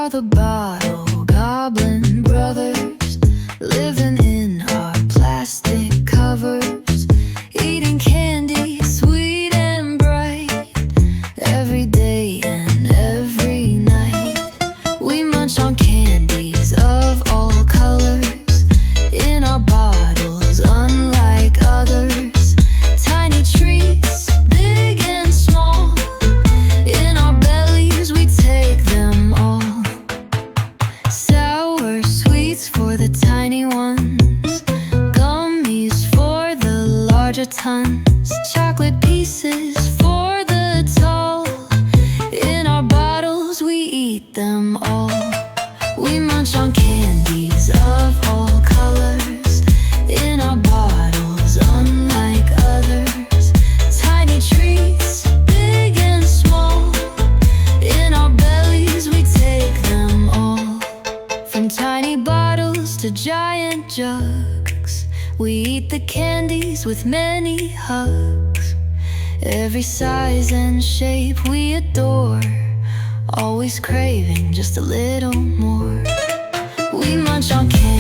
are the Bottle Goblin Brothers, living in our plastic covers, eating candy sweet and bright, every day and every night. We munch on candies of all colors in our bottles, unlike others. Tiny treats, big and small, in our bellies we take them all. Sour sweets for the tiny ones, gummies for the larger tons, chocolate pieces for the tall. In our bottles we eat them all. We munch on candies of all colors in our bottles, unlike others. Tiny treats, big and small, in our bellies we take them all. From tiny bottles to giant jugs, we eat the candies with many hugs. Every size and shape we adore, always craving just a little more. We munch on candy